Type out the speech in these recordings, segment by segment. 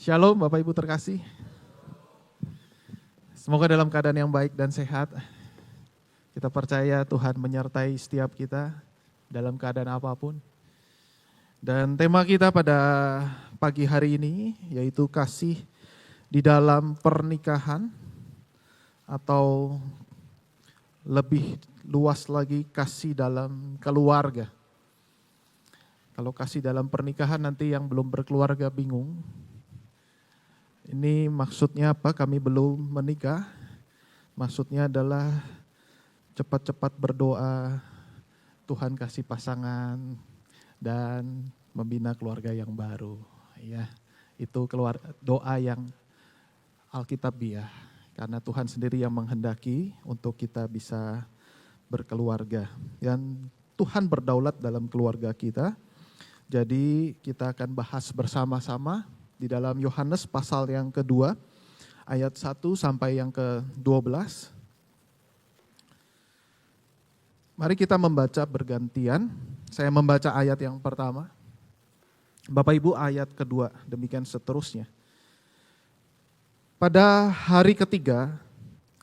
Shalom Bapak Ibu terkasih. Semoga dalam keadaan yang baik dan sehat. Kita percaya Tuhan menyertai setiap kita dalam keadaan apapun. Dan tema kita pada pagi hari ini yaitu kasih di dalam pernikahan, atau lebih luas lagi kasih dalam keluarga. Kalau kasih dalam pernikahan nanti yang belum berkeluarga bingung. Ini maksudnya apa? Kami belum menikah. Maksudnya adalah cepat-cepat berdoa, Tuhan kasih pasangan dan membina keluarga yang baru. Ya, itu doa yang alkitabiah. Karena Tuhan sendiri yang menghendaki untuk kita bisa berkeluarga. Dan Tuhan berdaulat dalam keluarga kita. Jadi kita akan bahas bersama-sama di dalam Yohanes pasal yang kedua, ayat 1 sampai yang ke-12. Mari kita membaca bergantian. Saya membaca ayat yang pertama. Bapak Ibu ayat kedua, demikian seterusnya. Pada hari ketiga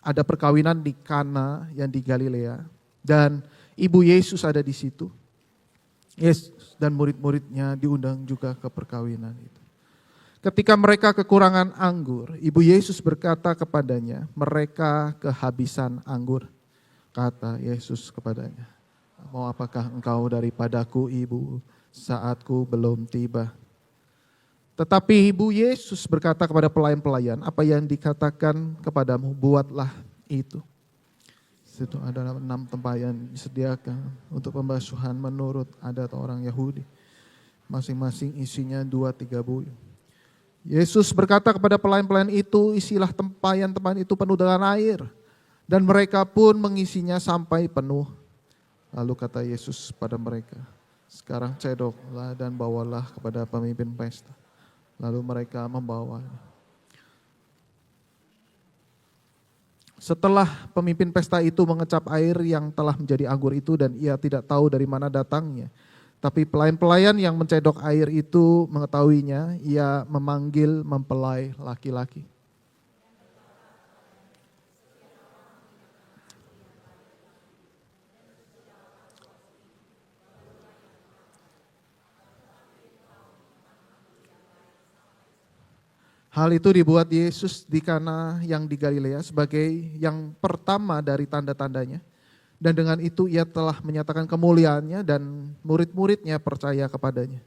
ada perkawinan di Kana yang di Galilea, dan ibu Yesus ada di situ. Yesus dan murid-muridnya diundang juga ke perkawinan itu. Ketika mereka kekurangan anggur, ibu Yesus berkata kepadanya, mereka kehabisan anggur. Kata Yesus kepadanya, mau apakah engkau daripadaku ibu, saatku belum tiba. Tetapi ibu Yesus berkata kepada pelayan-pelayan, apa yang dikatakan kepadamu, buatlah itu. Situ ada 6 tempayan disediakan untuk pembasuhan menurut adat orang Yahudi. Masing-masing isinya 2-3 buyung. Yesus berkata kepada pelayan-pelayan itu, isilah tempayan-tempayan itu penuh dengan air. Dan mereka pun mengisinya sampai penuh. Lalu kata Yesus pada mereka, sekarang cedoklah dan bawalah kepada pemimpin pesta. Lalu mereka membawanya. Setelah pemimpin pesta itu mengecap air yang telah menjadi anggur itu, dan ia tidak tahu dari mana datangnya. Tapi pelayan-pelayan yang mencedok air itu mengetahuinya, ia memanggil mempelai laki-laki. Hal itu dibuat Yesus di Kana yang di Galilea sebagai yang pertama dari tanda-tandanya. Dan dengan itu ia telah menyatakan kemuliaannya dan murid-muridnya percaya kepadanya.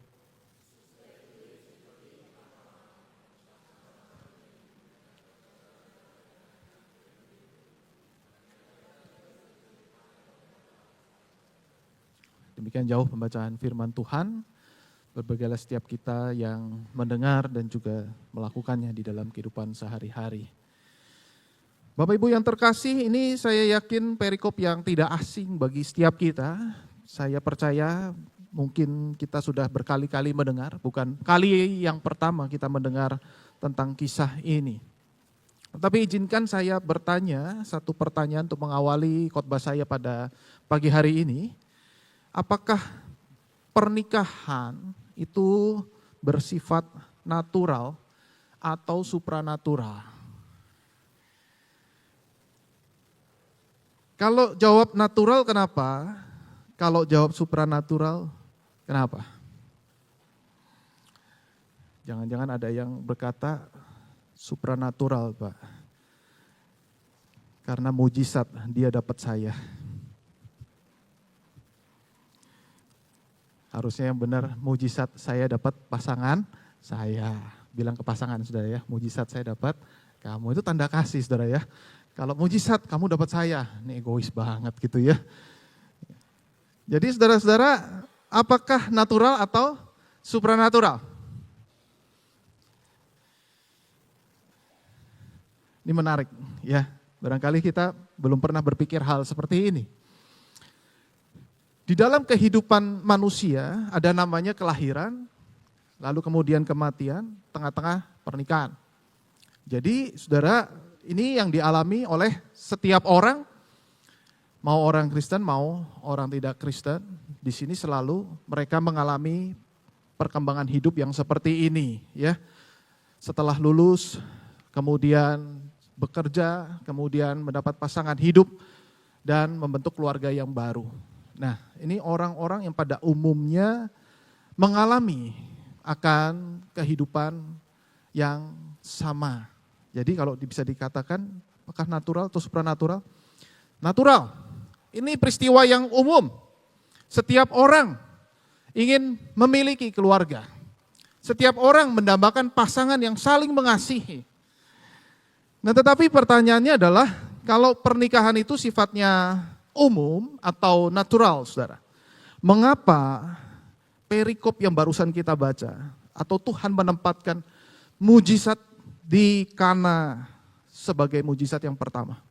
Demikian jauh pembacaan firman Tuhan. Berbahagialah setiap kita yang mendengar dan juga melakukannya di dalam kehidupan sehari-hari. Bapak Ibu yang terkasih, ini saya yakin perikop yang tidak asing bagi setiap kita. Saya percaya mungkin kita sudah berkali-kali mendengar, bukan kali yang pertama kita mendengar tentang kisah ini. Tapi izinkan saya bertanya satu pertanyaan untuk mengawali khotbah saya pada pagi hari ini. Apakah pernikahan itu bersifat natural atau supranatural? Kalau jawab natural kenapa? Kalau jawab supranatural kenapa? Jangan-jangan ada yang berkata supranatural, Pak. Karena mujizat dia dapat saya. Harusnya yang benar mujizat saya dapat pasangan saya. Bilang ke pasangan saudara ya, mujizat saya dapat kamu, itu tanda kasih saudara ya. Kalau mujizat kamu dapat saya, ini egois banget gitu ya. Jadi saudara-saudara, apakah natural atau supranatural? Ini menarik ya, barangkali kita belum pernah berpikir hal seperti ini. Di dalam kehidupan manusia ada namanya kelahiran, lalu kemudian kematian, tengah-tengah pernikahan. Jadi saudara, ini yang dialami oleh setiap orang, mau orang Kristen, mau orang tidak Kristen. Di sini selalu mereka mengalami perkembangan hidup yang seperti ini, ya. setelah lulus, kemudian bekerja, kemudian mendapat pasangan hidup, dan membentuk keluarga yang baru. Nah, ini orang-orang yang pada umumnya mengalami akan kehidupan yang sama. Jadi kalau bisa dikatakan, apakah natural atau supranatural? Natural. Ini peristiwa yang umum. Setiap orang ingin memiliki keluarga. Setiap orang mendambakan pasangan yang saling mengasihi. Nah, tetapi pertanyaannya adalah, kalau pernikahan itu sifatnya umum atau natural, saudara, mengapa perikop yang barusan kita baca, atau Tuhan menempatkan mujizat di Kana sebagai mujizat yang pertama?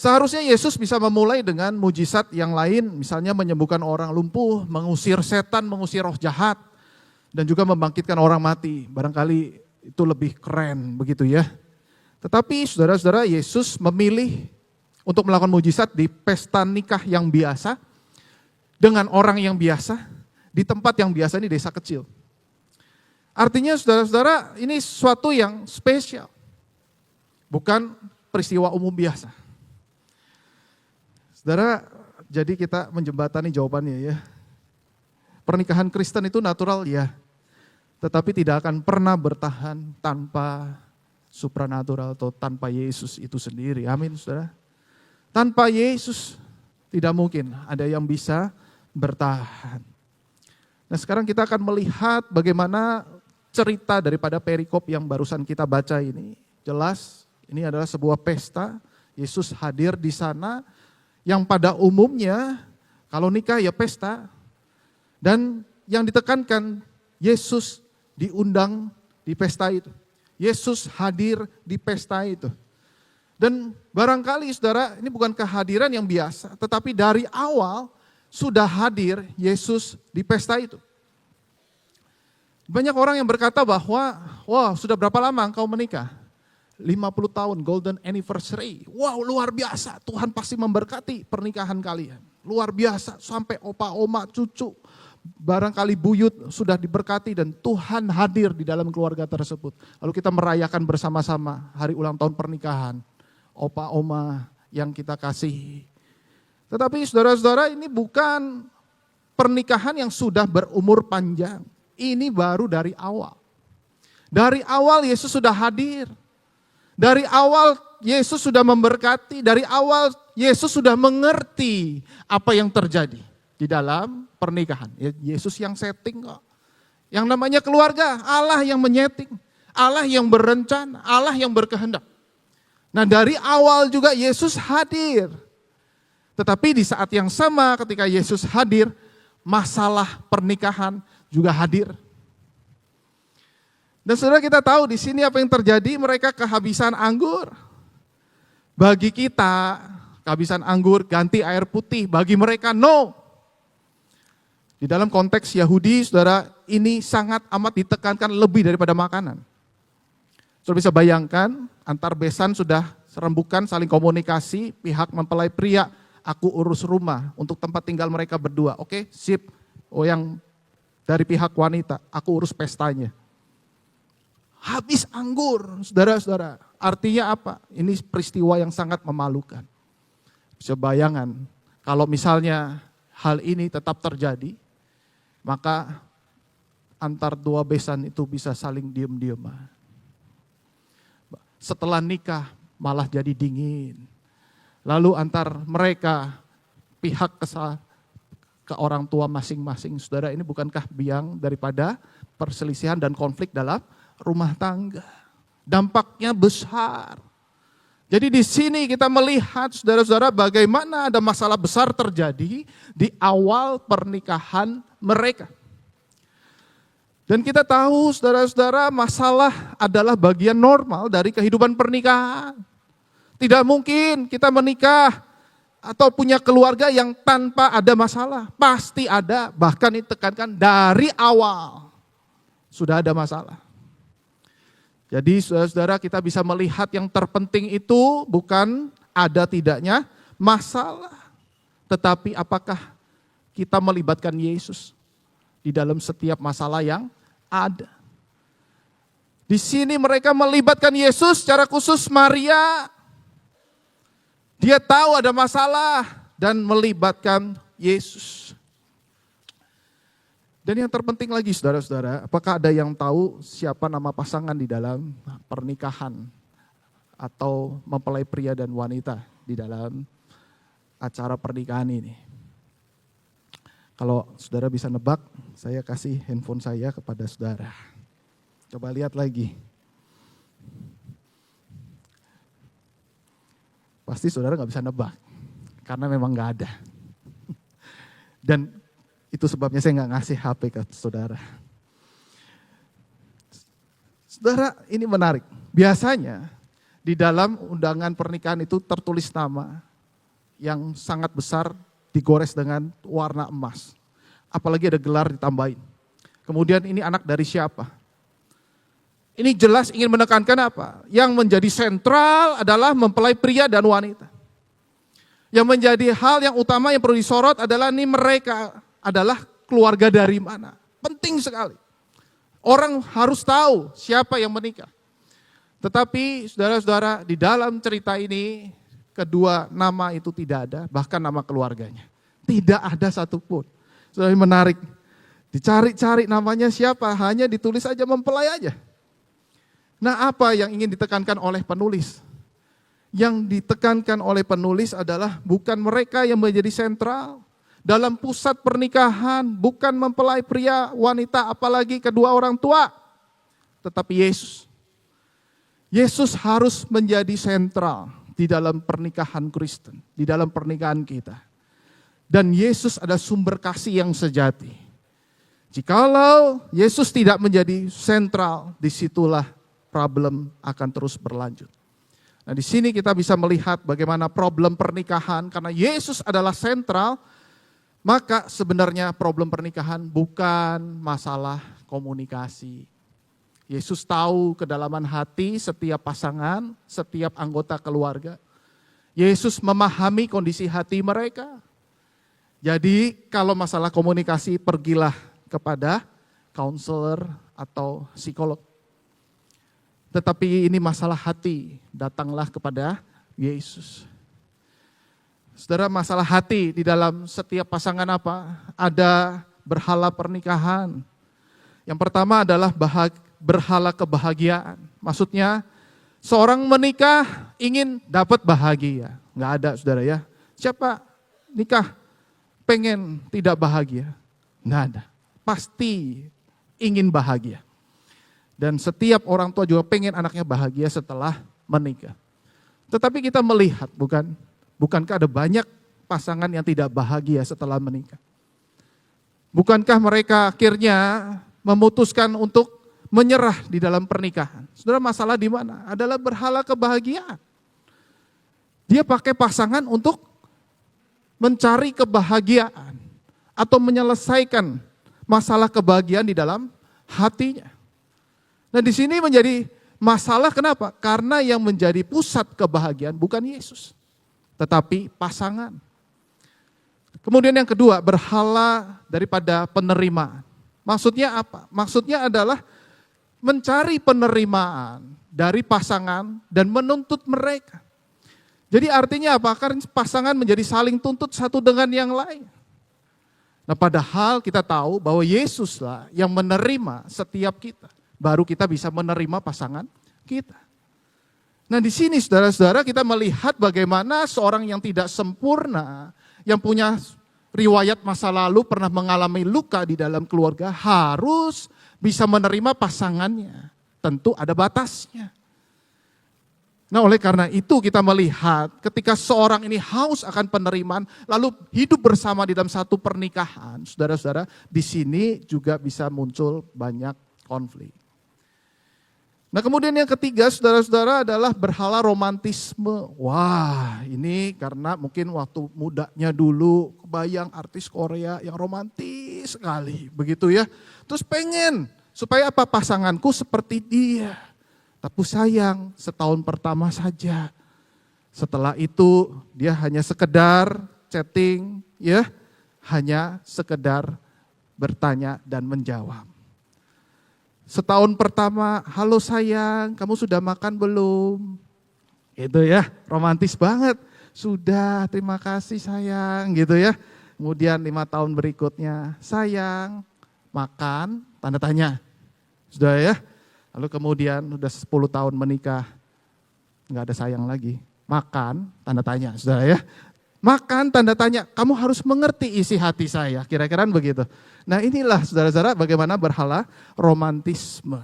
Seharusnya Yesus bisa memulai dengan mujizat yang lain, misalnya menyembuhkan orang lumpuh, mengusir setan, mengusir roh jahat, dan juga membangkitkan orang mati. Barangkali itu lebih keren begitu ya. Tetapi saudara-saudara, Yesus memilih untuk melakukan mujizat di pesta nikah yang biasa, dengan orang yang biasa, di tempat yang biasa, ini desa kecil. Artinya saudara-saudara, ini sesuatu yang spesial. Bukan peristiwa umum biasa. Saudara, jadi kita menjembatani jawabannya ya. Pernikahan Kristen itu natural ya, tetapi tidak akan pernah bertahan tanpa supranatural atau tanpa Yesus itu sendiri. Amin, saudara. Tanpa Yesus tidak mungkin ada yang bisa bertahan. Nah, sekarang kita akan melihat bagaimana cerita daripada perikop yang barusan kita baca ini. Jelas ini adalah sebuah pesta, Yesus hadir di sana, yang pada umumnya kalau nikah ya pesta, dan yang ditekankan Yesus diundang di pesta itu. Yesus hadir di pesta itu. Dan barangkali saudara, ini bukan kehadiran yang biasa, tetapi dari awal sudah hadir Yesus di pesta itu. Banyak orang yang berkata bahwa, wah sudah berapa lama engkau menikah? 50 tahun, golden anniversary. Wow, luar biasa, Tuhan pasti memberkati pernikahan kalian. Luar biasa, sampai opa, oma, cucu, barangkali buyut sudah diberkati dan Tuhan hadir di dalam keluarga tersebut. Lalu kita merayakan bersama-sama hari ulang tahun pernikahan, opa, oma yang kita kasihi. Tetapi saudara-saudara, ini bukan pernikahan yang sudah berumur panjang. Ini baru dari awal. Dari awal Yesus sudah hadir. Dari awal Yesus sudah memberkati. Dari awal Yesus sudah mengerti apa yang terjadi di dalam pernikahan. Yesus yang setting kok. Yang namanya keluarga, Allah yang menyeting. Allah yang berencana, Allah yang berkehendak. Nah, dari awal juga Yesus hadir. Tetapi di saat yang sama ketika Yesus hadir, masalah pernikahan juga hadir. Dan saudara, kita tahu di sini apa yang terjadi, mereka kehabisan anggur. Bagi kita, kehabisan anggur ganti air putih, bagi mereka no. Di dalam konteks Yahudi, saudara, ini sangat amat ditekankan lebih daripada makanan. Saudara bisa bayangkan, antar besan sudah serembukan, saling komunikasi, pihak mempelai pria, aku urus rumah untuk tempat tinggal mereka berdua. Oke, sip. Oh, yang dari pihak wanita, aku urus pestanya. Habis anggur, saudara-saudara. Artinya apa? Ini peristiwa yang sangat memalukan. Bisa bayangan, kalau misalnya hal ini tetap terjadi, maka antar dua besan itu bisa saling diem-dieman. Setelah nikah malah jadi dingin. Lalu antar mereka pihak ke orang tua masing-masing. Saudara, ini bukankah biang daripada perselisihan dan konflik dalam rumah tangga? Dampaknya besar. Jadi di sini kita melihat saudara-saudara bagaimana ada masalah besar terjadi di awal pernikahan mereka. Dan kita tahu saudara-saudara, masalah adalah bagian normal dari kehidupan pernikahan. Tidak mungkin kita menikah atau punya keluarga yang tanpa ada masalah. Pasti ada, bahkan ditekankan dari awal sudah ada masalah. Jadi saudara-saudara, kita bisa melihat yang terpenting itu bukan ada tidaknya masalah, tetapi apakah kita melibatkan Yesus di dalam setiap masalah yang ada. Di sini mereka melibatkan Yesus secara khusus Maria. Dia tahu ada masalah dan melibatkan Yesus. Dan yang terpenting lagi saudara-saudara, apakah ada yang tahu siapa nama pasangan di dalam pernikahan atau mempelai pria dan wanita di dalam acara pernikahan ini? Kalau saudara bisa nebak, saya kasih handphone saya kepada saudara. Coba lihat lagi. Pasti saudara gak bisa nebak, karena memang gak ada. Dan itu sebabnya saya gak ngasih HP ke saudara. Saudara, ini menarik. Biasanya di dalam undangan pernikahan itu tertulis nama yang sangat besar, digores dengan warna emas. Apalagi ada gelar ditambahin. Kemudian ini anak dari siapa? Ini jelas ingin menekankan apa? Yang menjadi sentral adalah mempelai pria dan wanita. Yang menjadi hal yang utama yang perlu disorot adalah ini mereka adalah keluarga dari mana. Penting sekali. Orang harus tahu siapa yang menikah. Tetapi saudara-saudara, di dalam cerita ini kedua nama itu tidak ada, bahkan nama keluarganya. Tidak ada satupun. Saudara, menarik. Dicari-cari namanya siapa, hanya ditulis aja mempelai aja. Nah, apa yang ingin ditekankan oleh penulis? Yang ditekankan oleh penulis adalah bukan mereka yang menjadi sentral dalam pusat pernikahan, bukan mempelai pria, wanita, apalagi kedua orang tua, tetapi Yesus. Yesus harus menjadi sentral di dalam pernikahan Kristen, di dalam pernikahan kita. Dan Yesus adalah sumber kasih yang sejati. Jikalau Yesus tidak menjadi sentral, disitulah problem akan terus berlanjut. Nah, di sini kita bisa melihat bagaimana problem pernikahan, karena Yesus adalah sentral, maka sebenarnya problem pernikahan bukan masalah komunikasi. Yesus tahu kedalaman hati setiap pasangan, setiap anggota keluarga. Yesus memahami kondisi hati mereka. Jadi kalau masalah komunikasi, pergilah kepada counselor atau psikolog. Tetapi ini masalah hati, datanglah kepada Yesus. Saudara, masalah hati di dalam setiap pasangan apa? Ada berhala pernikahan. Yang pertama adalah berhala kebahagiaan. Maksudnya seorang menikah ingin dapat bahagia. Enggak ada saudara ya. Siapa nikah pengen tidak bahagia? Enggak ada. Pasti ingin bahagia. Dan setiap orang tua juga pengen anaknya bahagia setelah menikah. Tetapi kita melihat, bukankah ada banyak pasangan yang tidak bahagia setelah menikah? Bukankah mereka akhirnya memutuskan untuk menyerah di dalam pernikahan? Saudara, masalah di mana? Adalah berhala kebahagiaan. Dia pakai pasangan untuk mencari kebahagiaan atau menyelesaikan masalah kebahagiaan di dalam hatinya. Nah, di sini menjadi masalah, kenapa? Karena yang menjadi pusat kebahagiaan bukan Yesus, tetapi pasangan. Kemudian yang kedua, berhala daripada penerimaan. Maksudnya apa? Maksudnya adalah mencari penerimaan dari pasangan dan menuntut mereka. Jadi artinya apa? Karena pasangan menjadi saling tuntut satu dengan yang lain. Nah, padahal kita tahu bahwa Yesuslah yang menerima setiap kita. Baru kita bisa menerima pasangan kita. Nah, di sini saudara-saudara kita melihat bagaimana seorang yang tidak sempurna, yang punya riwayat masa lalu pernah mengalami luka di dalam keluarga, harus bisa menerima pasangannya. Tentu ada batasnya. Nah, oleh karena itu kita melihat ketika seorang ini haus akan penerimaan, lalu hidup bersama di dalam satu pernikahan, saudara-saudara, di sini juga bisa muncul banyak konflik. Nah, kemudian yang ketiga, saudara-saudara, adalah berhala romantisme. Wah, ini karena mungkin waktu mudanya dulu kebayang artis Korea yang romantis sekali, begitu ya. Terus pengen supaya apa? Pasanganku seperti dia. Tapi sayang, setahun pertama saja. Setelah itu dia hanya sekedar chatting, ya, hanya sekedar bertanya dan menjawab. Setahun pertama, halo sayang, kamu sudah makan belum? Gitu ya, romantis banget. Sudah, terima kasih sayang, gitu ya. Kemudian 5 tahun berikutnya, sayang, makan, tanda tanya. Sudah ya. Lalu kemudian udah 10 tahun menikah, nggak ada sayang lagi. Makan, tanda tanya, sudah ya. Makan, tanda tanya, kamu harus mengerti isi hati saya, kira-kira begitu. Nah inilah saudara-saudara bagaimana berhala romantisme.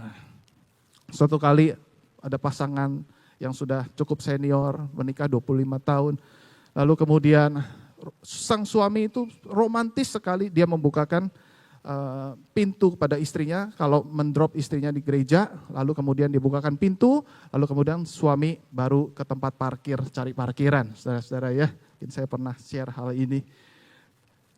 Suatu kali ada pasangan yang sudah cukup senior, menikah 25 tahun. Lalu kemudian sang suami itu romantis sekali, dia membukakan pintu kepada istrinya, kalau mendrop istrinya di gereja, lalu kemudian dibukakan pintu, lalu kemudian suami baru ke tempat parkir, cari parkiran, saudara-saudara ya. Mungkin saya pernah share hal ini.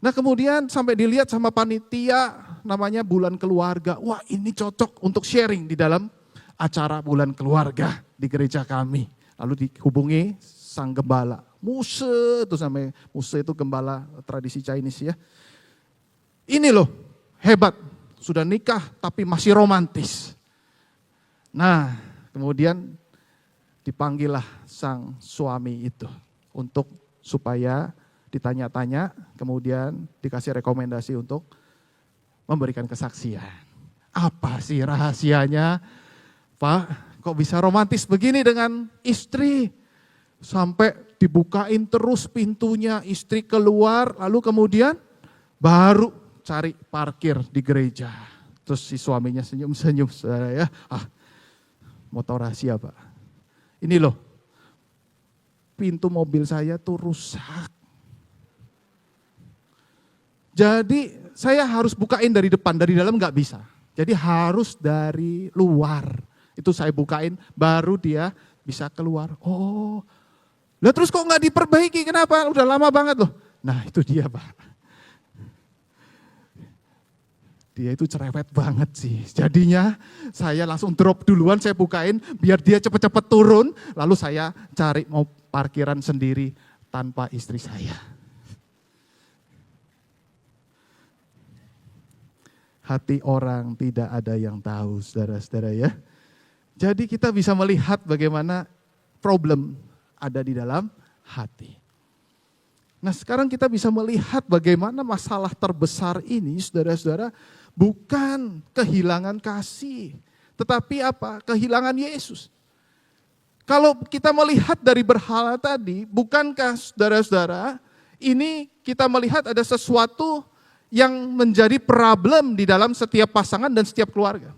Nah kemudian sampai dilihat sama panitia, namanya bulan keluarga. Wah ini cocok untuk sharing di dalam acara bulan keluarga di gereja kami. Lalu dihubungi sang gembala, Muse itu sampai Muse itu gembala tradisi Chinese ya. Ini loh hebat, sudah nikah tapi masih romantis. Nah kemudian dipanggillah sang suami itu untuk supaya ditanya-tanya, kemudian dikasih rekomendasi untuk memberikan kesaksian. Apa sih rahasianya? Pak, kok bisa romantis begini dengan istri? Sampai dibukain terus pintunya, istri keluar, lalu kemudian baru cari parkir di gereja. Terus si suaminya senyum-senyum, saudara ya. Mau tahu rahasia Pak? Ini loh, pintu mobil saya tuh rusak. Jadi saya harus bukain dari depan, dari dalam nggak bisa. Jadi harus dari luar. Itu saya bukain, baru dia bisa keluar. Oh, lah terus kok nggak diperbaiki? Kenapa? Udah lama banget loh. Nah itu dia Pak. Dia itu cerewet banget sih. Jadinya saya langsung drop duluan, saya bukain biar dia cepet-cepet turun. Lalu saya cari mau parkiran sendiri tanpa istri saya. Hati orang tidak ada yang tahu, saudara-saudara ya. Jadi kita bisa melihat bagaimana problem ada di dalam hati. Nah sekarang kita bisa melihat bagaimana masalah terbesar ini, saudara-saudara, bukan kehilangan kasih, tetapi apa? Kehilangan Yesus. Kalau kita melihat dari berhala tadi, bukankah saudara-saudara, ini kita melihat ada sesuatu yang menjadi problem di dalam setiap pasangan dan setiap keluarga.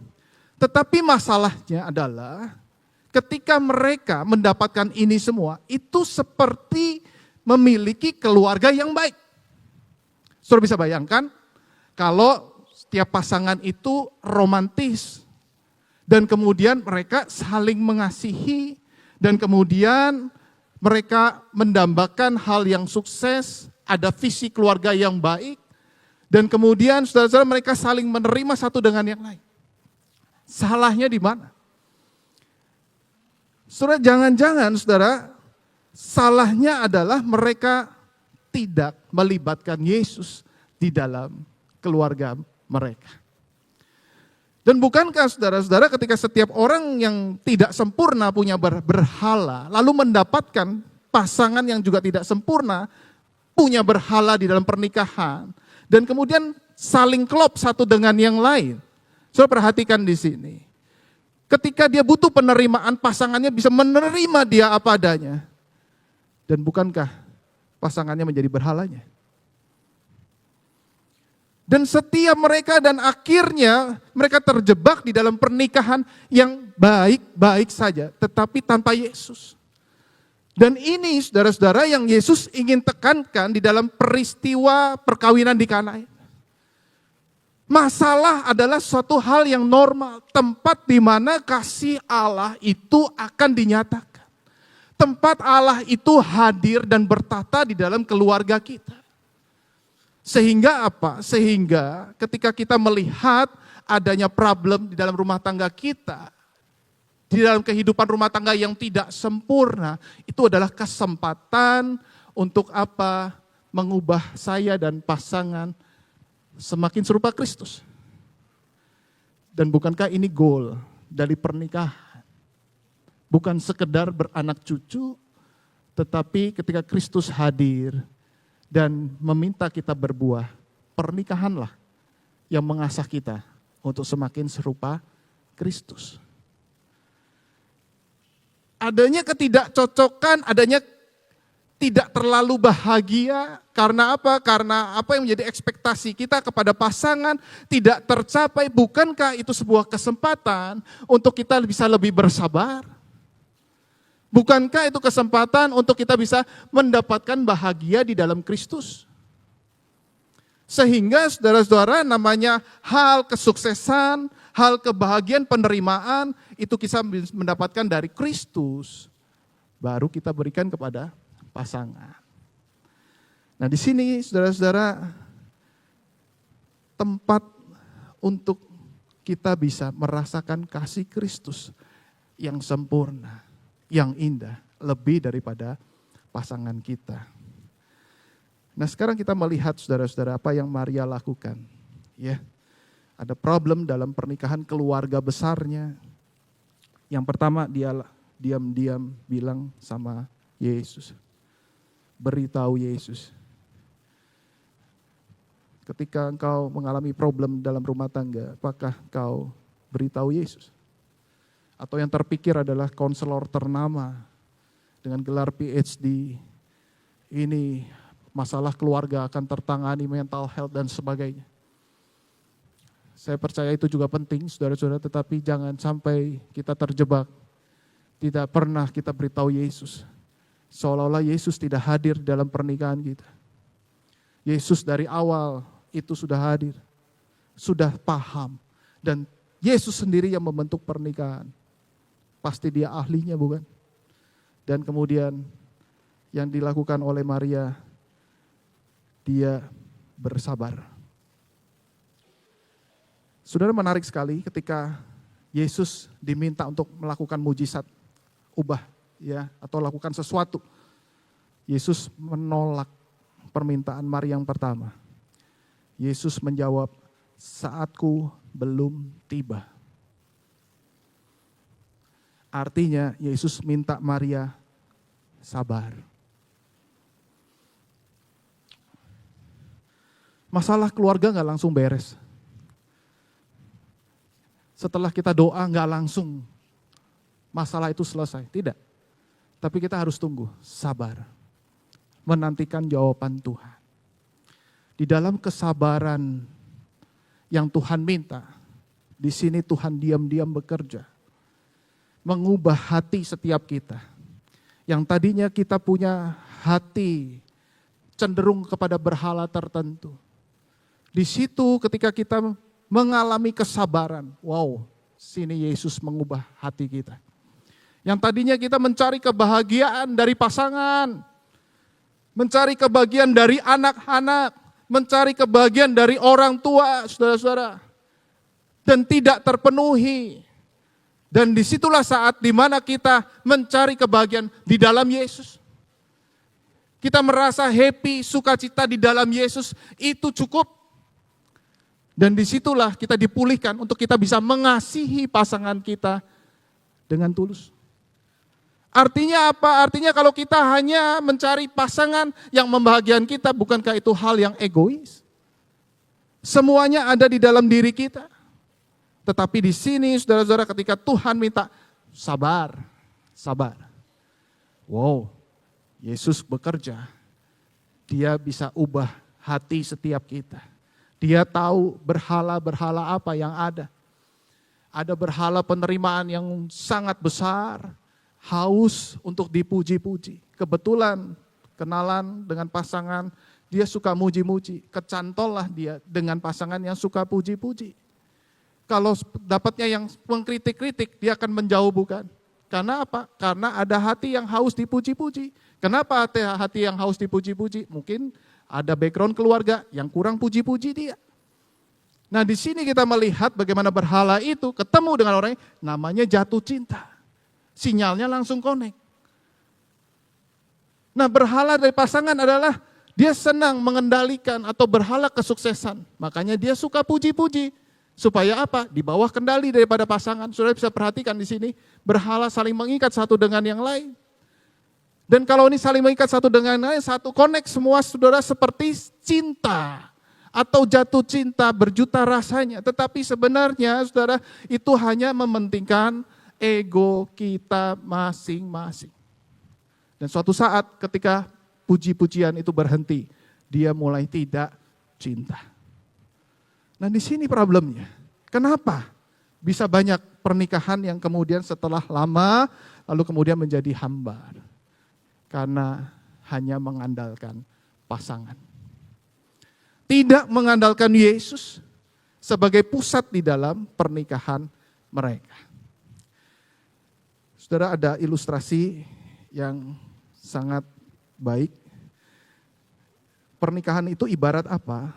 Tetapi masalahnya adalah ketika mereka mendapatkan ini semua, itu seperti memiliki keluarga yang baik. Saudara bisa bayangkan kalau setiap pasangan itu romantis dan kemudian mereka saling mengasihi dan kemudian mereka mendambakan hal yang sukses, ada visi keluarga yang baik. Dan kemudian saudara-saudara mereka saling menerima satu dengan yang lain. Salahnya di mana? Saudara jangan-jangan saudara, salahnya adalah mereka tidak melibatkan Yesus di dalam keluarga mereka. Dan bukankah saudara-saudara ketika setiap orang yang tidak sempurna punya berhala, lalu mendapatkan pasangan yang juga tidak sempurna, punya berhala di dalam pernikahan, dan kemudian saling klop satu dengan yang lain. Saudara perhatikan di sini. Ketika dia butuh penerimaan, pasangannya bisa menerima dia apa adanya. Dan bukankah pasangannya menjadi berhalanya? Dan setiap mereka dan akhirnya mereka terjebak di dalam pernikahan yang baik-baik saja, tetapi tanpa Yesus. Dan ini saudara-saudara yang Yesus ingin tekankan di dalam peristiwa perkawinan di Kana. Masalah adalah suatu hal yang normal, tempat di mana kasih Allah itu akan dinyatakan. Tempat Allah itu hadir dan bertata di dalam keluarga kita. Sehingga apa? Sehingga ketika kita melihat adanya problem di dalam rumah tangga kita, di dalam kehidupan rumah tangga yang tidak sempurna, itu adalah kesempatan untuk apa? Mengubah saya dan pasangan semakin serupa Kristus. Dan bukankah ini goal dari pernikahan? Bukan sekedar beranak cucu, tetapi ketika Kristus hadir dan meminta kita berbuah, pernikahanlah yang mengasah kita untuk semakin serupa Kristus. Adanya ketidakcocokan, adanya tidak terlalu bahagia, karena apa? Karena apa yang menjadi ekspektasi kita kepada pasangan tidak tercapai. Bukankah itu sebuah kesempatan untuk kita bisa lebih bersabar? Bukankah itu kesempatan untuk kita bisa mendapatkan bahagia di dalam Kristus? Sehingga saudara-saudara, namanya hal kesuksesan, hal kebahagiaan, penerimaan, itu kita mendapatkan dari Kristus. Baru kita berikan kepada pasangan. Nah, di sini saudara-saudara, tempat untuk kita bisa merasakan kasih Kristus yang sempurna, yang indah, lebih daripada pasangan kita. Nah, sekarang kita melihat saudara-saudara apa yang Maria lakukan. Ya, ada problem dalam pernikahan keluarga besarnya. Yang pertama, dia diam-diam bilang sama Yesus. Beritahu Yesus. Ketika engkau mengalami problem dalam rumah tangga, apakah engkau beritahu Yesus? Atau yang terpikir adalah konselor ternama dengan gelar PhD, ini masalah keluarga akan tertangani, mental health dan sebagainya. Saya percaya itu juga penting, saudara-saudara, tetapi jangan sampai kita terjebak. Tidak pernah kita beritahu Yesus. Seolah-olah Yesus tidak hadir dalam pernikahan kita. Yesus dari awal itu sudah hadir, sudah paham. Dan Yesus sendiri yang membentuk pernikahan. Pasti dia ahlinya, bukan? Dan kemudian yang dilakukan oleh Maria, dia bersabar. Saudara, menarik sekali ketika Yesus diminta untuk melakukan mujizat, ubah ya, atau lakukan sesuatu. Yesus menolak permintaan Maria yang pertama. Yesus menjawab, saatku belum tiba. Artinya Yesus minta Maria sabar. Masalah keluarga gak langsung beres. Setelah kita doa gak langsung masalah itu selesai, tidak. Tapi kita harus tunggu, sabar. Menantikan jawaban Tuhan. Di dalam kesabaran yang Tuhan minta, di sini Tuhan diam-diam bekerja. Mengubah hati setiap kita. Yang tadinya kita punya hati cenderung kepada berhala tertentu. Di situ ketika kita mengalami kesabaran, wow, sini Yesus mengubah hati kita. Yang tadinya kita mencari kebahagiaan dari pasangan, mencari kebahagiaan dari anak-anak, mencari kebahagiaan dari orang tua, saudara-saudara, dan tidak terpenuhi. Dan disitulah saat dimana kita mencari kebahagiaan di dalam Yesus. Kita merasa happy, sukacita di dalam Yesus, itu cukup. Dan disitulah kita dipulihkan untuk kita bisa mengasihi pasangan kita dengan tulus. Artinya apa? Artinya kalau kita hanya mencari pasangan yang membahagiakan kita, bukankah itu hal yang egois? Semuanya ada di dalam diri kita. Tetapi di sini saudara-saudara, ketika Tuhan minta sabar, sabar. Wow, Yesus bekerja. Dia bisa ubah hati setiap kita. Dia tahu berhala-berhala apa yang ada. Ada berhala penerimaan yang sangat besar, haus untuk dipuji-puji. Kebetulan kenalan dengan pasangan, dia suka muji-muji. Kecantollah dia dengan pasangan yang suka puji-puji. Kalau dapatnya yang mengkritik-kritik, dia akan menjauh, bukan? Karena apa? Karena ada hati yang haus dipuji-puji. Kenapa hati yang haus dipuji-puji? Mungkin ada background keluarga yang kurang puji-puji dia. Nah, di sini kita melihat bagaimana berhala itu ketemu dengan orang yang namanya jatuh cinta. Sinyalnya langsung connect. Nah, berhala dari pasangan adalah dia senang mengendalikan atau berhala kesuksesan. Makanya dia suka puji-puji. Supaya apa? Di bawah kendali daripada pasangan. Saudara bisa perhatikan di sini, berhala saling mengikat satu dengan yang lain. Dan kalau ini saling mengikat satu dengan yang lain, satu connect semua saudara seperti cinta. Atau jatuh cinta berjuta rasanya. Tetapi sebenarnya saudara itu hanya mementingkan ego kita masing-masing. Dan suatu saat ketika puji-pujian itu berhenti, dia mulai tidak cinta. Nah di sini problemnya. Kenapa bisa banyak pernikahan yang kemudian setelah lama lalu kemudian menjadi hambar? Karena hanya mengandalkan pasangan. Tidak mengandalkan Yesus sebagai pusat di dalam pernikahan mereka. Saudara, ada ilustrasi yang sangat baik. Pernikahan itu ibarat apa?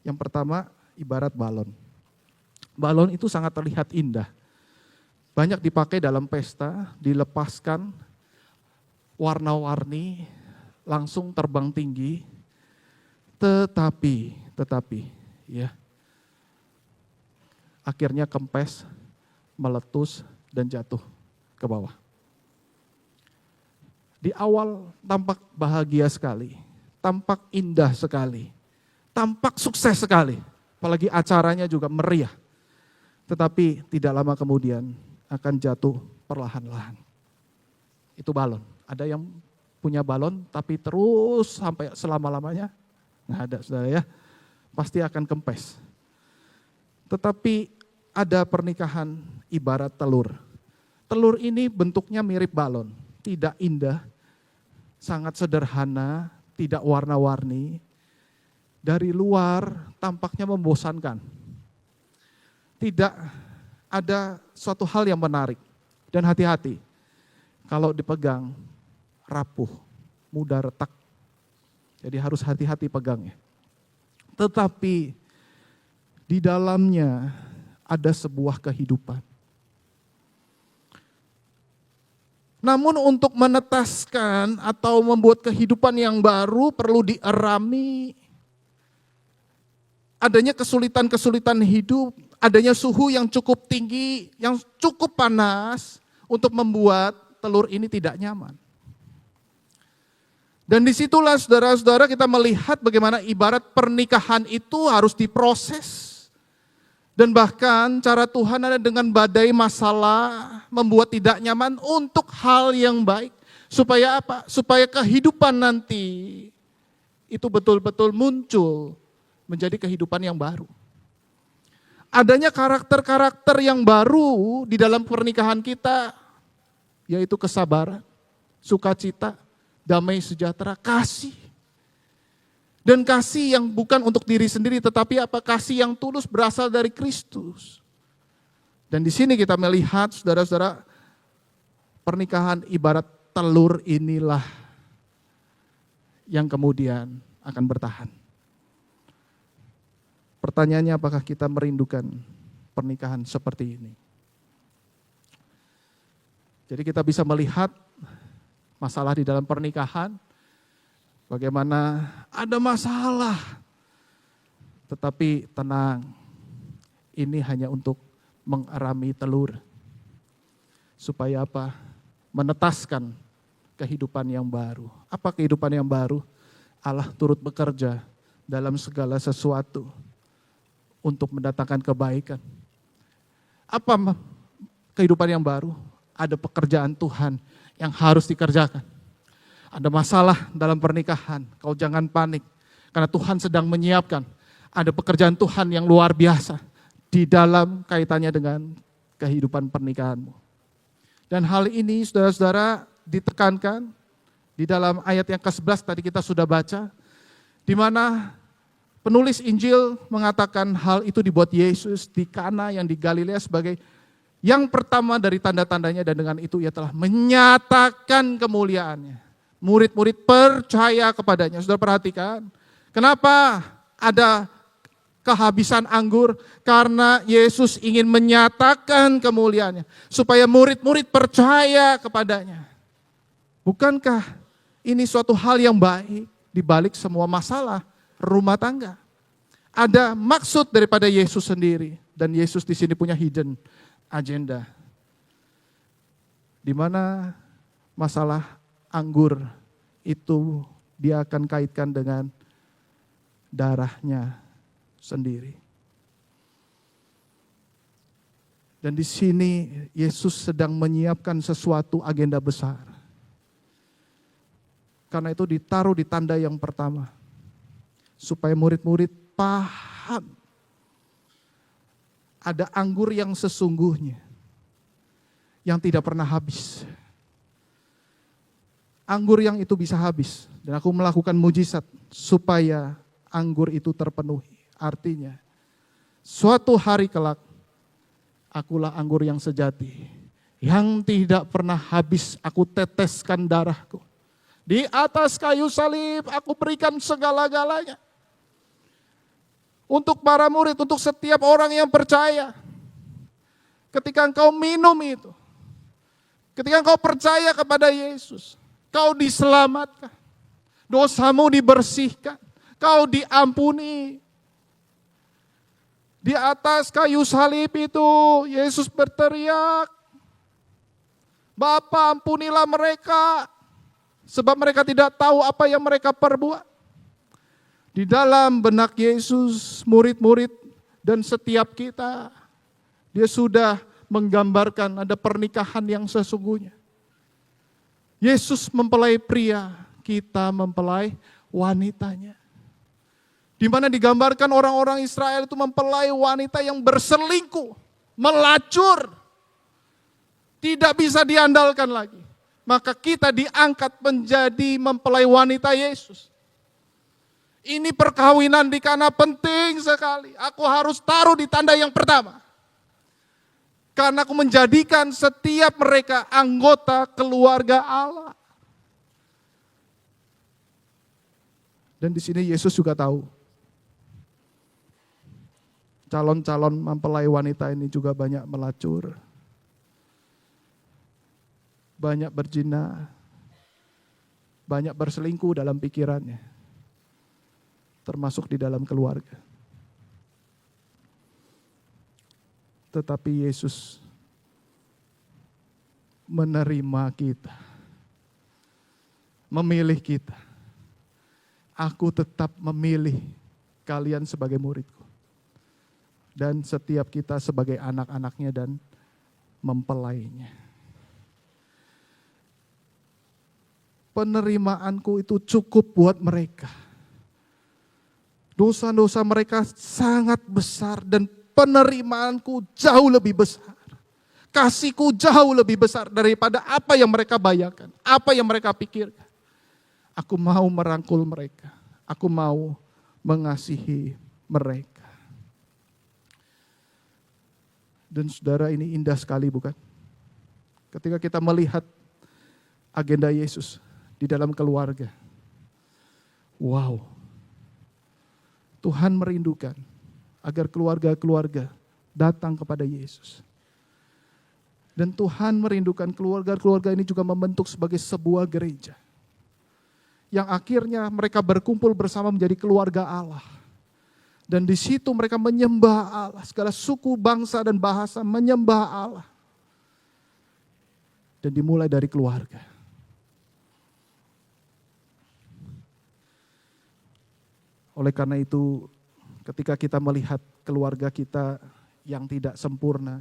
Yang pertama, ibarat balon. Balon itu sangat terlihat indah. Banyak dipakai dalam pesta, dilepaskan, warna-warni, langsung terbang tinggi. Tetapi, ya, akhirnya kempes, meletus, dan jatuh ke bawah. Di awal tampak bahagia sekali, tampak indah sekali, tampak sukses sekali, apalagi acaranya juga meriah. Tetapi tidak lama kemudian akan jatuh perlahan-lahan. Itu balon. Ada yang punya balon tapi terus sampai selama-lamanya? Nggak ada, saudara ya. Pasti akan kempes. Tetapi ada pernikahan ibarat telur. Telur ini bentuknya mirip balon, tidak indah, sangat sederhana, tidak warna-warni. Dari luar tampaknya membosankan. Tidak ada suatu hal yang menarik. Dan hati-hati, kalau dipegang rapuh, mudah retak. Jadi harus hati-hati pegangnya. Tetapi di dalamnya ada sebuah kehidupan. Namun untuk menetaskan atau membuat kehidupan yang baru perlu dierami. Adanya kesulitan-kesulitan hidup, adanya suhu yang cukup tinggi, yang cukup panas untuk membuat telur ini tidak nyaman. Dan disitulah saudara-saudara kita melihat bagaimana ibarat pernikahan itu harus diproses. Dan bahkan cara Tuhan ada dengan badai masalah, membuat tidak nyaman untuk hal yang baik. Supaya apa? Supaya kehidupan nanti itu betul-betul muncul menjadi kehidupan yang baru. Adanya karakter-karakter yang baru di dalam pernikahan kita, yaitu kesabaran, sukacita, damai sejahtera, kasih. Dan kasih yang bukan untuk diri sendiri, tetapi apa? Kasih yang tulus berasal dari Kristus. Dan di sini kita melihat, saudara-saudara, pernikahan ibarat telur inilah yang kemudian akan bertahan. Pertanyaannya, apakah kita merindukan pernikahan seperti ini? Jadi kita bisa melihat masalah di dalam pernikahan, bagaimana ada masalah, tetapi tenang, ini hanya untuk mengerami telur. Supaya apa? Menetaskan kehidupan yang baru. Apa kehidupan yang baru? Allah turut bekerja dalam segala sesuatu untuk mendatangkan kebaikan. Apa kehidupan yang baru? Ada pekerjaan Tuhan yang harus dikerjakan. Ada masalah dalam pernikahan, kau jangan panik. Karena Tuhan sedang menyiapkan. Ada pekerjaan Tuhan yang luar biasa di dalam kaitannya dengan kehidupan pernikahanmu. Dan hal ini saudara-saudara ditekankan di dalam ayat yang ke-11 tadi kita sudah baca. Di mana penulis Injil mengatakan hal itu dibuat Yesus di Kana yang di Galilea sebagai yang pertama dari tanda-tandanya, dan dengan itu ia telah menyatakan kemuliaannya. Murid-murid percaya kepadanya. Saudara perhatikan, kenapa ada kehabisan anggur? Karena Yesus ingin menyatakan kemuliaannya. Supaya murid-murid percaya kepadanya. Bukankah ini suatu hal yang baik di balik semua masalah rumah tangga? Ada maksud daripada Yesus sendiri. Dan Yesus di sini punya hidden agenda. Di mana masalah anggur itu dia akan kaitkan dengan darahnya sendiri. Dan di sini Yesus sedang menyiapkan sesuatu agenda besar. Karena itu ditaruh di tanda yang pertama. Supaya murid-murid paham. Ada anggur yang sesungguhnya. Yang tidak pernah habis. Anggur yang itu bisa habis. Dan aku melakukan mujizat supaya anggur itu terpenuhi. Artinya, suatu hari kelak, akulah anggur yang sejati. Yang tidak pernah habis aku teteskan darahku. Di atas kayu salib aku berikan segala-galanya. Untuk para murid, untuk setiap orang yang percaya. Ketika engkau minum itu. Ketika engkau percaya kepada Yesus. Kau diselamatkan. Dosamu dibersihkan. Kau diampuni. Di atas kayu salib itu Yesus berteriak. Bapa, ampunilah mereka. Sebab mereka tidak tahu apa yang mereka perbuat. Di dalam benak Yesus, murid-murid dan setiap kita, dia sudah menggambarkan ada pernikahan yang sesungguhnya. Yesus mempelai pria, kita mempelai wanitanya. Di mana digambarkan orang-orang Israel itu mempelai wanita yang berselingkuh, melacur, tidak bisa diandalkan lagi. Maka kita diangkat menjadi mempelai wanita Yesus. Ini perkawinan di Kana penting sekali. Aku harus taruh di tanda yang pertama. Karena aku menjadikan setiap mereka anggota keluarga Allah. Dan di sini Yesus juga tahu. Calon-calon mempelai wanita ini juga banyak melacur. Banyak berzina. Banyak berselingkuh dalam pikirannya. Termasuk di dalam keluarga. Tetapi Yesus menerima kita. Memilih kita. Aku tetap memilih kalian sebagai muridku. Dan setiap kita sebagai anak-anaknya dan mempelainya. Penerimaanku itu cukup buat mereka. Dosa-dosa mereka sangat besar dan penerimaanku jauh lebih besar. Kasihku jauh lebih besar daripada apa yang mereka bayangkan, apa yang mereka pikirkan. Aku mau merangkul mereka, aku mau mengasihi mereka. Dan saudara, ini indah sekali bukan? Ketika kita melihat agenda Yesus di dalam keluarga. Wow. Tuhan merindukan agar keluarga-keluarga datang kepada Yesus. Dan Tuhan merindukan keluarga-keluarga ini juga membentuk sebagai sebuah gereja. Yang akhirnya mereka berkumpul bersama menjadi keluarga Allah. Dan di situ mereka menyembah Allah. Segala suku, bangsa, dan bahasa menyembah Allah. Dan dimulai dari keluarga. Oleh karena itu, ketika kita melihat keluarga kita yang tidak sempurna,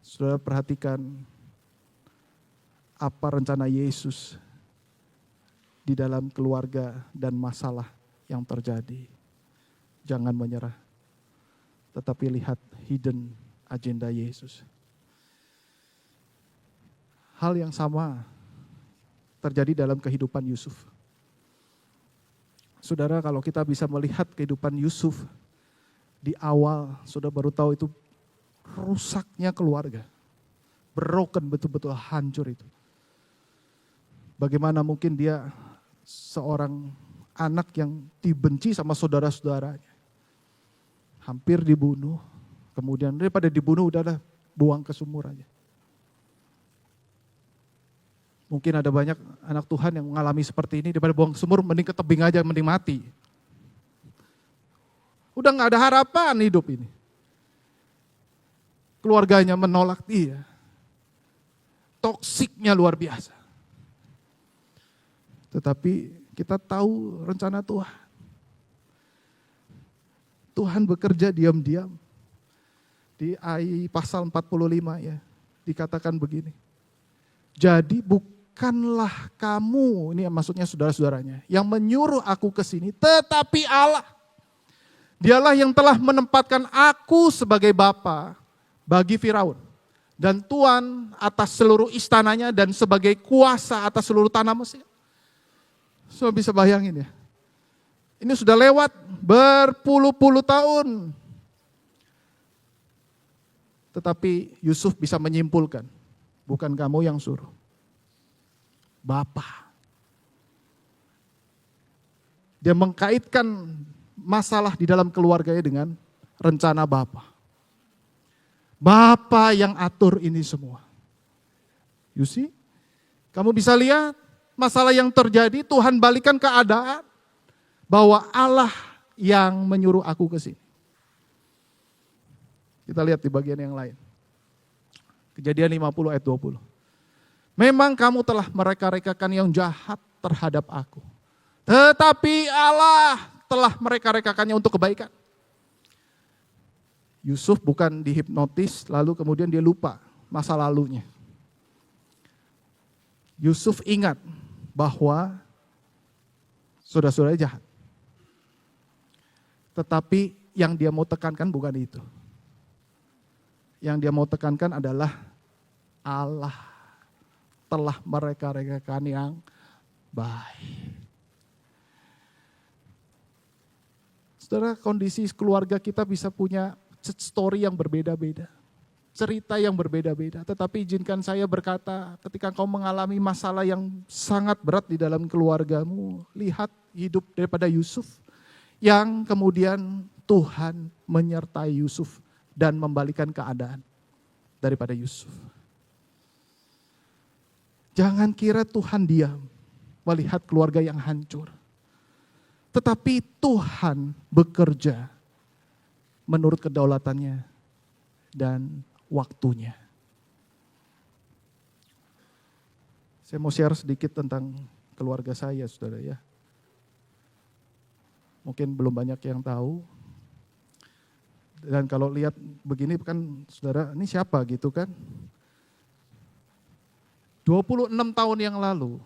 saudara perhatikan apa rencana Yesus di dalam keluarga dan masalah yang terjadi. Jangan menyerah, tetapi lihat hidden agenda Yesus. Hal yang sama terjadi dalam kehidupan Yusuf. Saudara, kalau kita bisa melihat kehidupan Yusuf di awal, saudara baru tahu itu rusaknya keluarga. Broken, betul-betul hancur itu. Bagaimana mungkin dia seorang anak yang dibenci sama saudara-saudaranya. Hampir dibunuh, kemudian daripada dibunuh udahlah buang ke sumur aja. Mungkin ada banyak anak Tuhan yang mengalami seperti ini, daripada buang ke sumur mending ke tebing aja, mending mati. Udah gak ada harapan hidup ini. Keluarganya menolak dia. Toksiknya luar biasa. Tetapi kita tahu rencana Tuhan. Tuhan bekerja diam-diam. Di pasal 45 ya, dikatakan begini. Jadi bukanlah kamu, ini maksudnya saudara-saudaranya, yang menyuruh aku ke sini, tetapi Allah. Dialah yang telah menempatkan aku sebagai bapa bagi Firaun. Dan Tuhan atas seluruh istananya dan sebagai kuasa atas seluruh tanah Mesir. Semua bisa bayangin ya. Ini sudah lewat berpuluh-puluh tahun. Tetapi Yusuf bisa menyimpulkan, bukan kamu yang suruh. Bapa. Dia mengkaitkan masalah di dalam keluarganya dengan rencana Bapa. Bapa yang atur ini semua. You see? Kamu bisa lihat masalah yang terjadi, Tuhan balikan keadaan bahwa Allah yang menyuruh aku ke sini. Kita lihat di bagian yang lain. Kejadian 50 ayat 20. Memang kamu telah mereka-rekakan yang jahat terhadap aku. Tetapi Allah telah mereka-rekakannya untuk kebaikan. Yusuf bukan dihipnotis lalu kemudian dia lupa masa lalunya. Yusuf ingat bahwa saudara-saudara jahat. Tetapi yang dia mau tekankan bukan itu. Yang dia mau tekankan adalah Allah telah mereka-rekakan yang baik. Saudara, kondisi keluarga kita bisa punya story yang berbeda-beda. Cerita yang berbeda-beda. Tetapi izinkan saya berkata, ketika kau mengalami masalah yang sangat berat di dalam keluargamu, lihat hidup daripada Yusuf, yang kemudian Tuhan menyertai Yusuf dan membalikan keadaan daripada Yusuf. Jangan kira Tuhan diam melihat keluarga yang hancur. Tetapi Tuhan bekerja menurut kedaulatannya dan waktunya. Saya mau share sedikit tentang keluarga saya, saudara ya. Mungkin belum banyak yang tahu. Dan kalau lihat begini kan, saudara, ini siapa gitu kan? 26 tahun yang lalu,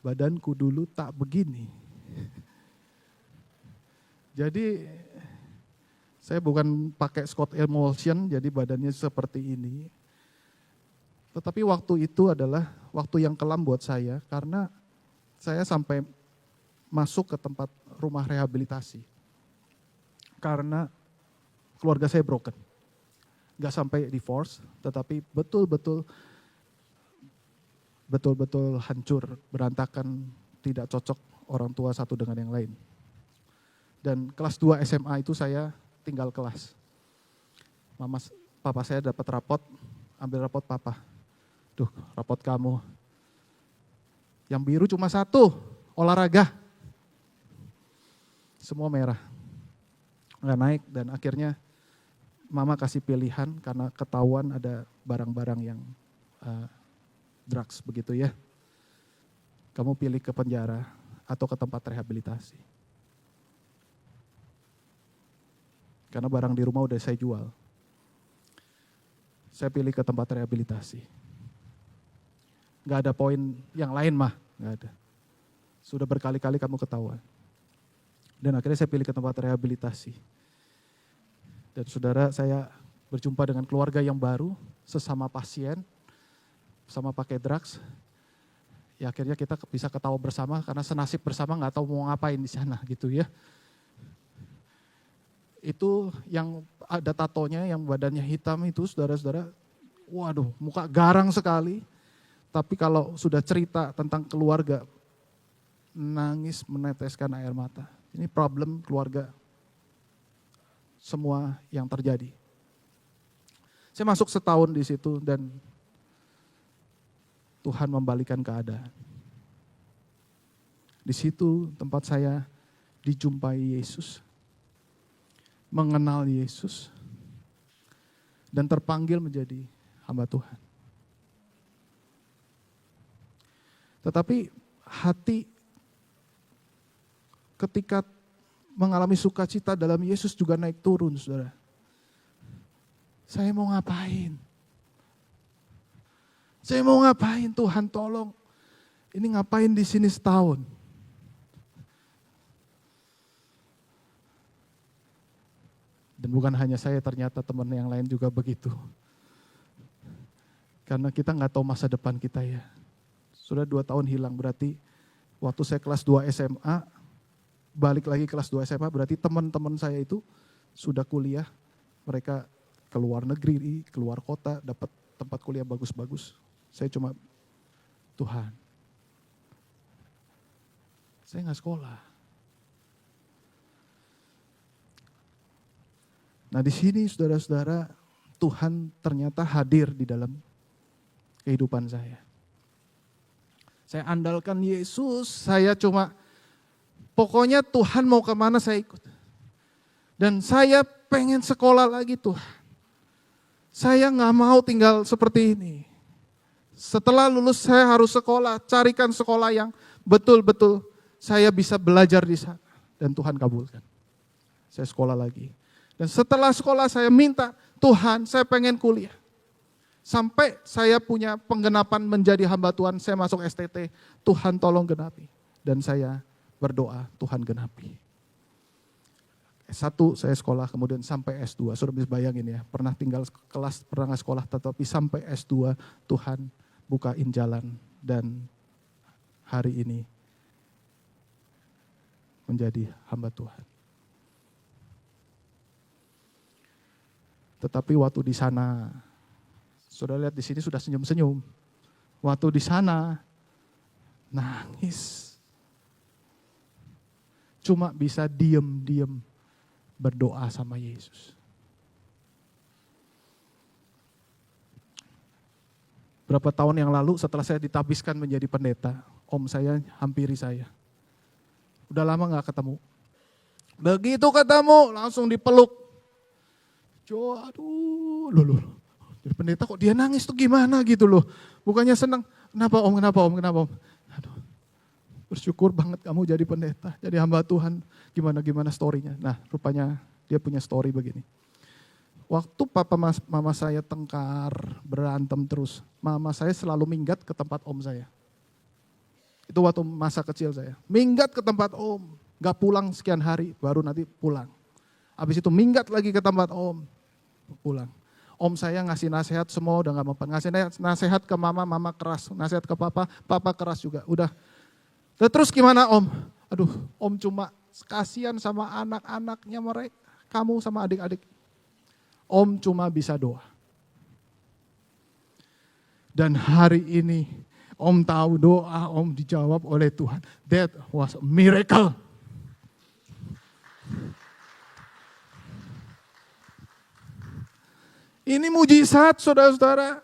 badanku dulu tak begini. Jadi saya bukan pakai Scott Emulsion, jadi badannya seperti ini. Tetapi waktu itu adalah waktu yang kelam buat saya, karena saya sampai masuk ke tempat rumah rehabilitasi. Karena keluarga saya broken. Gak sampai divorce, tetapi betul-betul hancur, berantakan, tidak cocok orang tua satu dengan yang lain. Dan kelas 2 SMA itu saya tinggal kelas. Papa saya dapat rapot, ambil rapot papa. Duh, rapot kamu. Yang biru cuma satu, olahraga. Semua merah. Nggak naik dan akhirnya mama kasih pilihan karena ketahuan ada barang-barang yang drugs begitu ya. Kamu pilih ke penjara atau ke tempat rehabilitasi. Karena barang di rumah udah saya jual. Saya pilih ke tempat rehabilitasi. Gak ada poin yang lain mah, gak ada. Sudah berkali-kali kamu ketahuan. Dan akhirnya saya pilih ke tempat rehabilitasi. Dan saudara, saya berjumpa dengan keluarga yang baru, sesama pasien, sama pakai drugs. Ya akhirnya kita bisa ketawa bersama karena senasib bersama gak tahu mau ngapain di sana gitu ya. Itu yang ada tatonya, yang badannya hitam itu saudara-saudara, waduh muka garang sekali. Tapi kalau sudah cerita tentang keluarga, nangis meneteskan air mata. Ini problem keluarga semua yang terjadi. Saya masuk setahun di situ dan Tuhan membalikan keadaan. Di situ tempat saya dijumpai Yesus. mengenal Yesus dan terpanggil menjadi hamba Tuhan. Tetapi hati ketika mengalami sukacita dalam Yesus juga naik turun, saudara. Saya mau ngapain? Saya mau ngapain, Tuhan tolong. Ini ngapain di sini setahun? Dan bukan hanya saya, ternyata teman yang lain juga begitu. Karena kita nggak tahu masa depan kita ya. Sudah 2 tahun hilang, berarti waktu saya kelas 2 SMA, balik lagi kelas 2 SMA, berarti teman-teman saya itu sudah kuliah, mereka keluar negeri, keluar kota, dapat tempat kuliah bagus-bagus. Saya cuma, Tuhan, saya nggak sekolah. Nah di sini saudara-saudara, Tuhan ternyata hadir di dalam kehidupan saya. Saya andalkan Yesus, saya cuma, pokoknya Tuhan mau kemana saya ikut. Dan saya pengen sekolah lagi Tuhan. Saya gak mau tinggal seperti ini. Setelah lulus saya harus sekolah, carikan sekolah yang betul-betul saya bisa belajar di sana. Dan Tuhan kabulkan. Saya sekolah lagi. Dan setelah sekolah saya minta, Tuhan saya pengen kuliah. Sampai saya punya penggenapan menjadi hamba Tuhan, saya masuk STT, Tuhan tolong genapi. Dan saya berdoa, Tuhan genapi. S1 saya sekolah, kemudian sampai S2. Sudah bisa bayangin ya, pernah tinggal kelas, pernah nggak sekolah, tetapi sampai S2 Tuhan bukain jalan. Dan hari ini menjadi hamba Tuhan. Tetapi waktu di sana, saudara lihat di sini sudah senyum-senyum. Waktu di sana nangis. Cuma bisa diam-diam berdoa sama Yesus. Berapa tahun yang lalu setelah saya ditabiskan menjadi pendeta, om saya hampiri saya. Udah lama gak ketemu. Begitu ketemu langsung dipeluk. Aduh, loh. Jadi pendeta kok dia nangis tuh gimana gitu loh. Bukannya senang, kenapa om. Aduh, bersyukur banget kamu jadi pendeta, jadi hamba Tuhan. Gimana storynya. Nah rupanya dia punya story begini. Waktu mama saya tengkar, berantem terus. Mama saya selalu minggat ke tempat om saya. Itu waktu masa kecil saya. Minggat ke tempat om, gak pulang sekian hari, baru nanti pulang. Habis itu minggat lagi ke tempat om, pulang. Om saya ngasih nasihat semua udah gak mempan. Ngasih nasihat ke mama keras. Nasihat ke papa keras juga. Udah. Terus gimana om? Aduh, om cuma kasihan sama anak-anaknya mereka. Kamu sama adik-adik. Om cuma bisa doa. Dan hari ini om tahu doa om dijawab oleh Tuhan. That was a miracle. Ini mujizat saudara-saudara.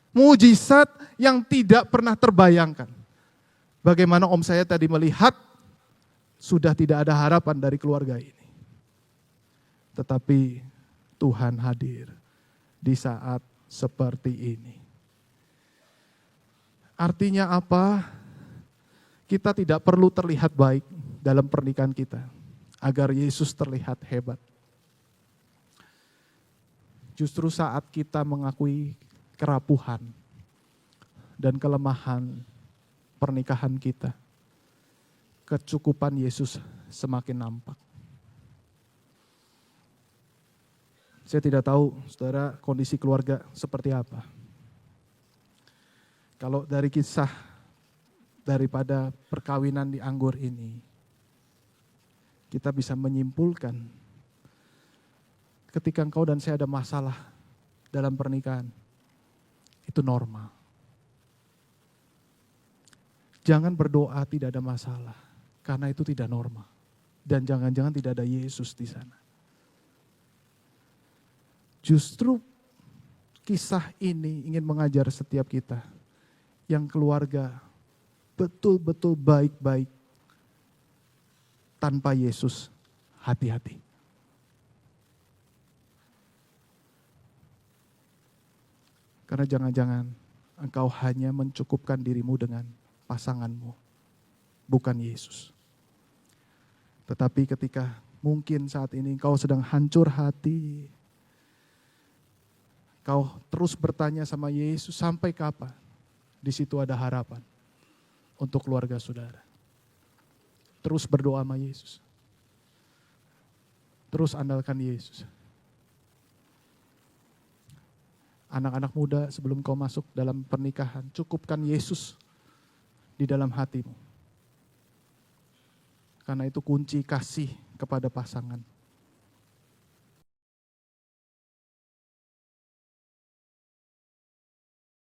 Mujizat yang tidak pernah terbayangkan. Bagaimana om saya tadi melihat sudah tidak ada harapan dari keluarga ini. Tetapi Tuhan hadir di saat seperti ini. Artinya apa? Kita tidak perlu terlihat baik dalam pernikahan kita agar Yesus terlihat hebat. Justru saat kita mengakui kerapuhan dan kelemahan pernikahan kita, kecukupan Yesus semakin nampak. Saya tidak tahu, saudara, kondisi keluarga seperti apa. Kalau dari kisah daripada perkawinan di Anggur ini, kita bisa menyimpulkan ketika engkau dan saya ada masalah dalam pernikahan, itu normal. Jangan berdoa tidak ada masalah, karena itu tidak normal. Dan jangan-jangan tidak ada Yesus di sana. Justru kisah ini ingin mengajar setiap kita yang keluarga betul-betul baik-baik tanpa Yesus, hati-hati. Karena jangan-jangan engkau hanya mencukupkan dirimu dengan pasanganmu, bukan Yesus. Tetapi ketika mungkin saat ini engkau sedang hancur hati, kau terus bertanya sama Yesus, sampai kapan? Di situ ada harapan untuk keluarga saudara. Terus berdoa sama Yesus. Terus andalkan Yesus. Anak-anak muda, sebelum kau masuk dalam pernikahan, cukupkan Yesus di dalam hatimu. Karena itu kunci kasih kepada pasangan.